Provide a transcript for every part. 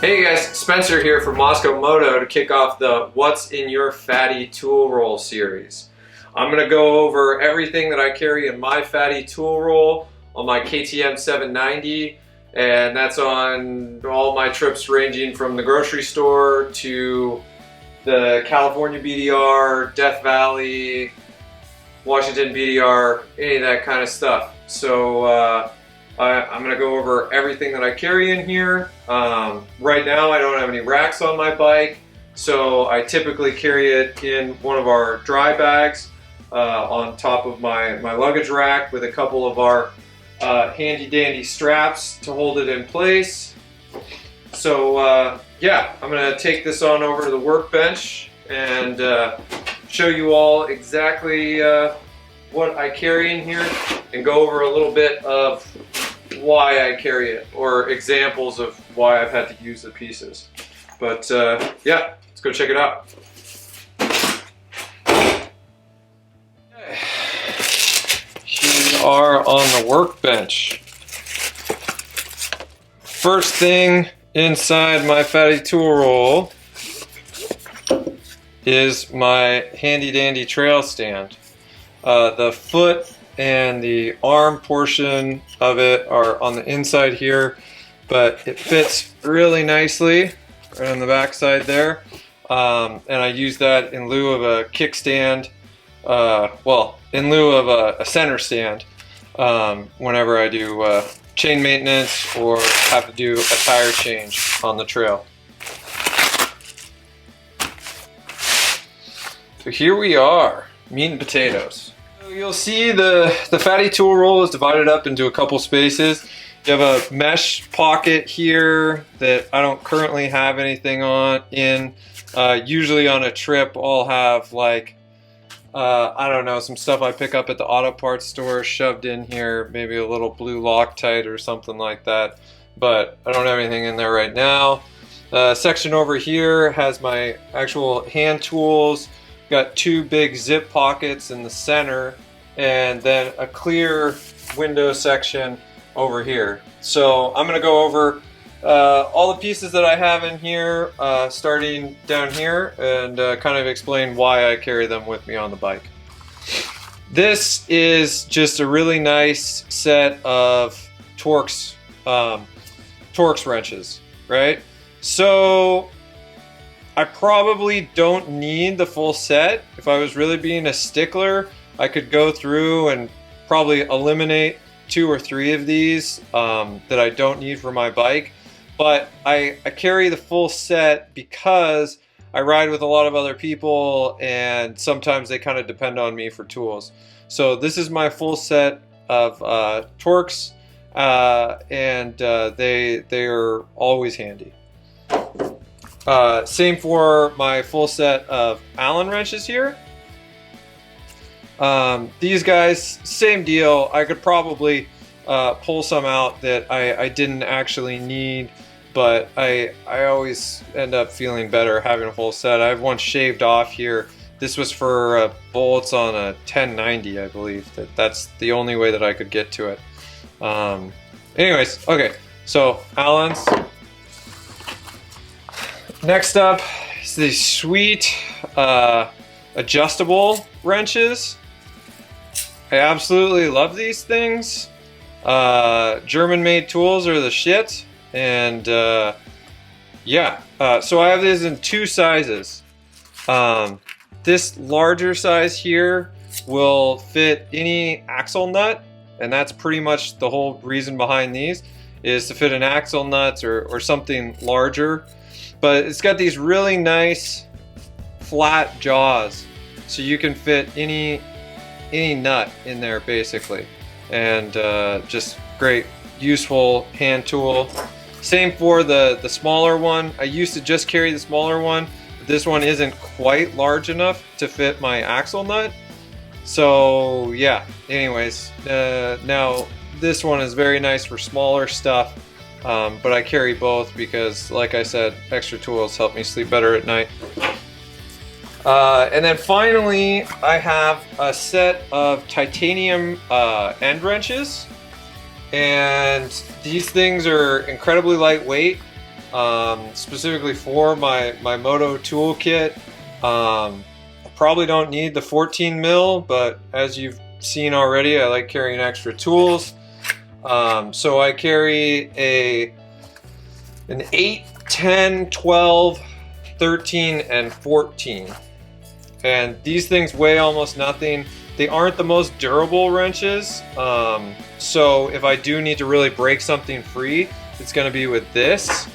Hey guys, Spencer here from Mosko Moto to kick off the What's in Your Fatty Tool Roll series. I'm going to go over everything that I carry in my fatty tool roll on my KTM 790, and that's on all my trips ranging from the grocery store to the California BDR, Death Valley, Washington BDR, any of that kind of stuff. So I'm going to go over everything that I carry in here. Right now I don't have any racks on my bike, so I typically carry it in one of our dry bags on top of my luggage rack with a couple of our handy dandy straps to hold it in place. So yeah, I'm going to take this on over to the workbench and show you all exactly what I carry in here and go over a little bit of why I carry it, or examples of why I've had to use the pieces. But yeah, let's go check it out. Here we are on the workbench. First thing inside my fatty tool roll is my handy dandy trail stand. The foot and the arm portion of it are on the inside here, but it fits really nicely right on the back side there. And I use that in lieu of a kickstand, well, in lieu of a center stand whenever I do chain maintenance or have to do a tire change on the trail. So here we are, meat and potatoes. You'll see the fatty tool roll is divided up into a couple spaces. You have a mesh pocket here that I don't currently have anything in. Usually on a trip I'll have like, I don't know, some stuff I pick up at the auto parts store shoved in here, maybe a little blue Loctite or something like that, but I don't have anything in there right now. Section over here has my actual hand tools. Got two big zip pockets in the center and then a clear window section over here. So I'm going to go over all the pieces that I have in here, starting down here, and kind of explain why I carry them with me on the bike. This is just a really nice set of Torx wrenches, right? So I probably don't need the full set. If I was really being a stickler, I could go through and probably eliminate 2 or 3 of these that I don't need for my bike. But I carry the full set because I ride with a lot of other people and sometimes they kind of depend on me for tools. So this is my full set of Torx, and they are always handy. Same for my full set of Allen wrenches here. These guys, same deal. I could probably pull some out that I didn't actually need, but I always end up feeling better having a full set. I have one shaved off here. This was for bolts on a 1090, I believe. That's the only way that I could get to it. Anyways, okay, so Allen's. Next up is these sweet adjustable wrenches. I absolutely love these things. German-made tools are the shit, and yeah. So I have these in 2 sizes. This larger size here will fit any axle nut, and that's pretty much the whole reason behind these, is to fit an axle nuts or something larger. But it's got these really nice flat jaws, so you can fit any nut in there basically, and just great, useful hand tool. Same for the smaller one. I used to just carry the smaller one, but this one isn't quite large enough to fit my axle nut. So yeah, anyways, now this one is very nice for smaller stuff. But I carry both because, like I said, extra tools help me sleep better at night. And then finally, I have a set of titanium end wrenches. And these things are incredibly lightweight. specifically for my Moto toolkit. I probably don't need the 14 mil, but as you've seen already, I like carrying extra tools. So I carry an 8, 10, 12, 13, and 14. And these things weigh almost nothing. They aren't the most durable wrenches. So if I do need to really break something free, it's gonna be with this,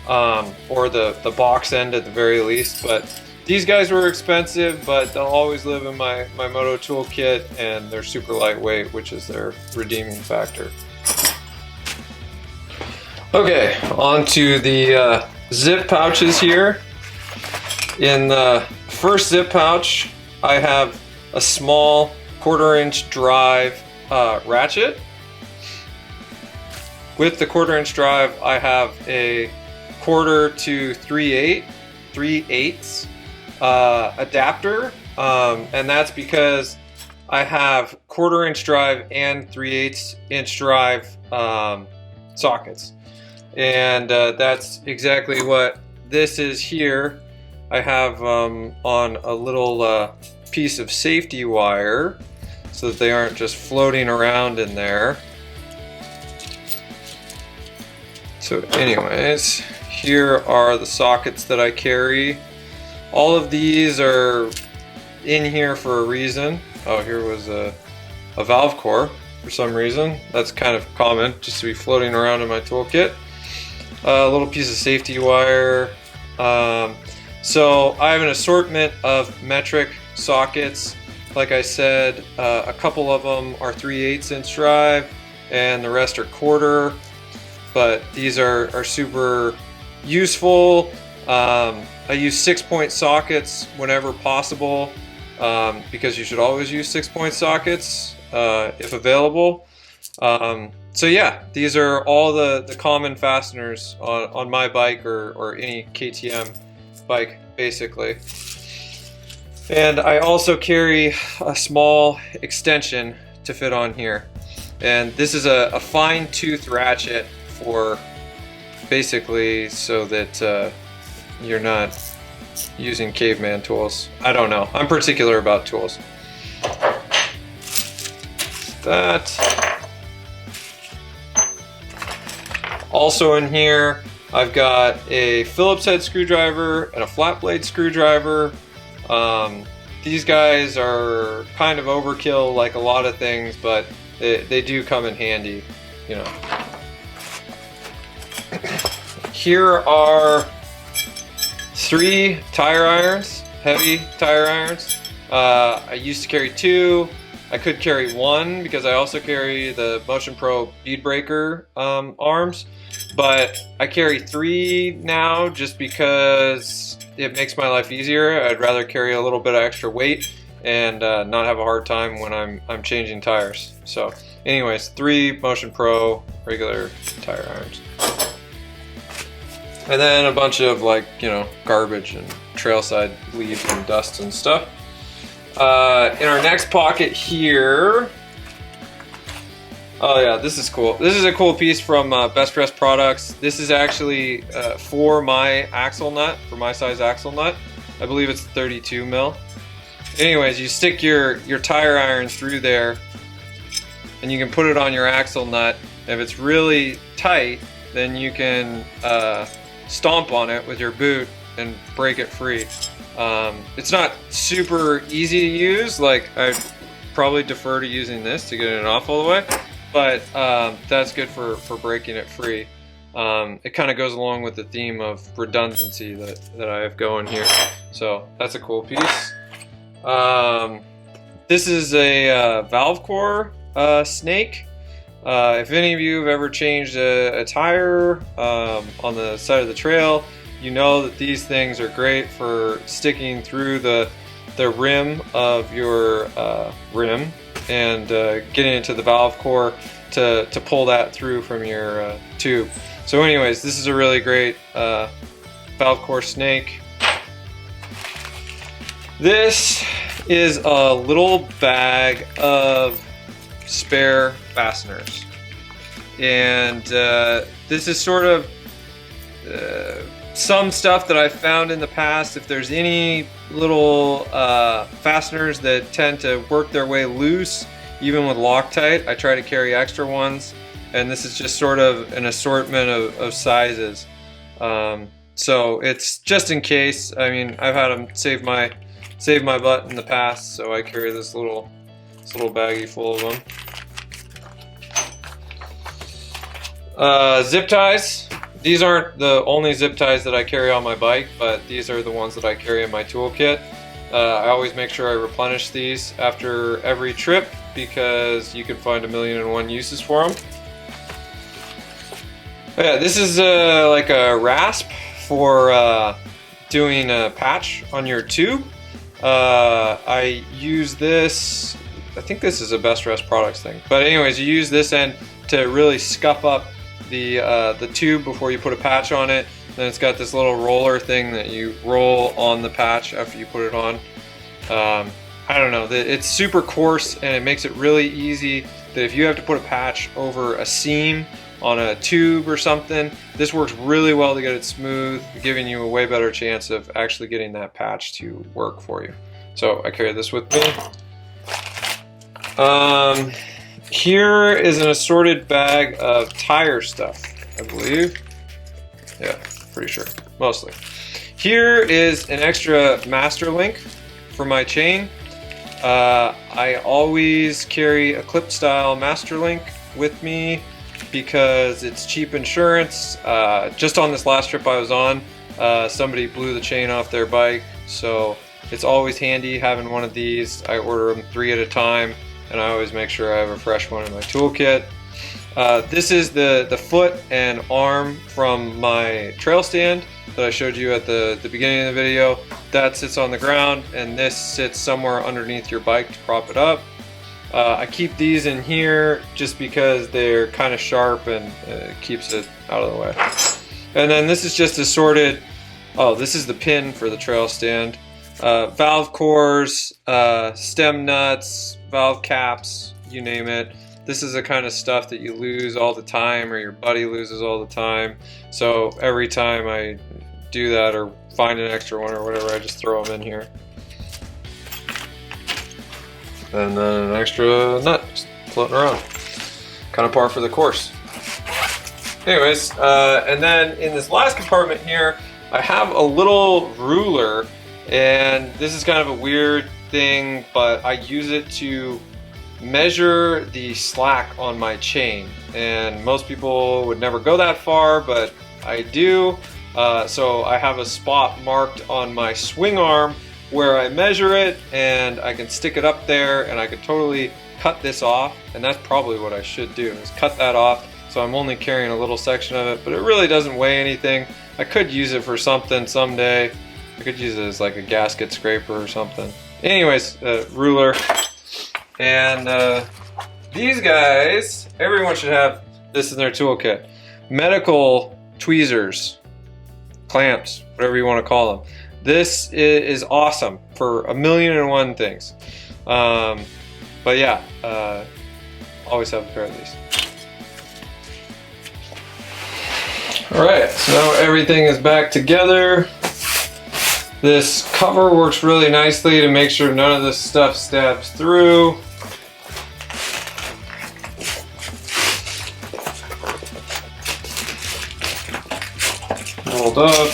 or the box end at the very least. But these guys were expensive, but they'll always live in my Moto toolkit, and they're super lightweight, which is their redeeming factor. Okay, on to the zip pouches here. In the first zip pouch, I have a small 1/4-inch drive ratchet. With the 1/4-inch drive, I have a 1/4 to 3/8 adapter, and that's because I have 1/4-inch drive and 3/8-inch drive sockets. And that's exactly what this is here. I have on a little piece of safety wire so that they aren't just floating around in there. So anyways, here are the sockets that I carry. All of these are in here for a reason. Oh, here was a valve core for some reason. That's kind of common, just to be floating around in my toolkit. A little piece of safety wire. So I have an assortment of metric sockets. Like I said, a couple of them are 3/8-inch drive and the rest are 1/4. But these are super useful. I use 6-point sockets whenever possible, because you should always use 6-point sockets if available. So yeah, these are all the common fasteners on my bike or any KTM bike, basically. And I also carry a small extension to fit on here. And this is a fine tooth ratchet for basically so that you're not using caveman tools. I don't know. I'm particular about tools. That. Also in here, I've got a Phillips head screwdriver and a flat blade screwdriver. These guys are kind of overkill like a lot of things, but they do come in handy, you know. Here are 3 tire irons, heavy tire irons. I used to carry 2. I could carry 1 because I also carry the Motion Pro bead breaker arms, but I carry 3 now just because it makes my life easier. I'd rather carry a little bit of extra weight and not have a hard time when I'm changing tires. So anyways, 3 Motion Pro regular tire irons. And then a bunch of, like, you know, garbage and trailside leaves and dust and stuff. In our next pocket here, oh yeah, this is cool. This is a cool piece from Best Dressed Products. This is actually for my axle nut, for my size axle nut. I believe it's 32 mil. Anyways, you stick your tire iron through there, and you can put it on your axle nut. If it's really tight, then you can stomp on it with your boot and break it free. It's not super easy to use. Like, I'd probably defer to using this to get it off all the way, but that's good for breaking it free. It kind of goes along with the theme of redundancy that I have going here. So that's a cool piece. This is a valve core snake. If any of you have ever changed a tire on the side of the trail, you know that these things are great for sticking through the rim of your rim and getting into the valve core to pull that through from your tube. So anyways, this is a really great valve core snake. This is a little bag of spare fasteners, and this is sort of some stuff that I've found in the past, if there's any little fasteners that tend to work their way loose, even with Loctite, I try to carry extra ones. And this is just sort of an assortment of sizes. So it's just in case. I mean, I've had them save my butt in the past, so I carry this little baggie full of them. Zip ties. These aren't the only zip ties that I carry on my bike, but these are the ones that I carry in my toolkit. I always make sure I replenish these after every trip because you can find 1,000,001 uses for them. Yeah, this is like a rasp for doing a patch on your tube. I use this, I think this is a Best Rest Products thing. But anyways, you use this end to really scuff up the tube before you put a patch on it. Then it's got this little roller thing that you roll on the patch after you put it on. I don't know, it's super coarse and it makes it really easy that if you have to put a patch over a seam on a tube or something, this works really well to get it smooth, giving you a way better chance of actually getting that patch to work for you. So I carry this with me. Here is an assorted bag of tire stuff, I believe. Yeah, pretty sure, mostly. Here is an extra master link for my chain. I always carry a clip style master link with me because it's cheap insurance. Just on this last trip I was on, somebody blew the chain off their bike, so it's always handy having one of these. I order them 3 at a time, and I always make sure I have a fresh one in my toolkit. This is the foot and arm from my trail stand that I showed you at the beginning of the video. That sits on the ground, and this sits somewhere underneath your bike to prop it up. I keep these in here just because they're kind of sharp and it keeps it out of the way. And then this is just assorted, oh, this is the pin for the trail stand. Valve cores, stem nuts, valve caps, you name it. This is the kind of stuff that you lose all the time, or your buddy loses all the time. So every time I do that or find an extra one or whatever, I just throw them in here. And then an extra nut just floating around. Kind of par for the course. Anyways, and then in this last compartment here, I have a little ruler, and this is kind of a weird thing, but I use it to measure the slack on my chain. And most people would never go that far, but I do. So I have a spot marked on my swing arm where I measure it, and I can stick it up there, and I could totally cut this off, and that's probably what I should do, is cut that off. So I'm only carrying a little section of it, but it really doesn't weigh anything. I could use it for something someday. I could use it as like a gasket scraper or something. Anyways, ruler. And these guys, everyone should have this in their toolkit. Medical tweezers, clamps, whatever you want to call them. This is awesome for 1,000,001 things. But yeah, always have a pair of these. Alright, so now everything is back together. This cover works really nicely to make sure none of this stuff stabs through. Rolled up.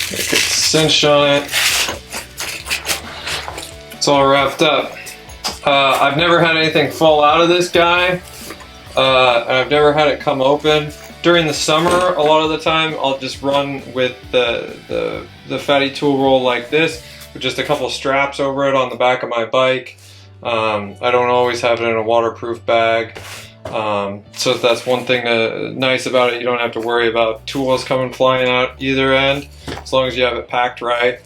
Get a cinch on it. It's all wrapped up. I've never had anything fall out of this guy, and I've never had it come open. During the summer, a lot of the time, I'll just run with the fatty tool roll like this, with just a couple straps over it on the back of my bike. I don't always have it in a waterproof bag. So that's one thing nice about it. You don't have to worry about tools coming flying out either end, as long as you have it packed right.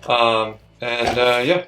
Yeah.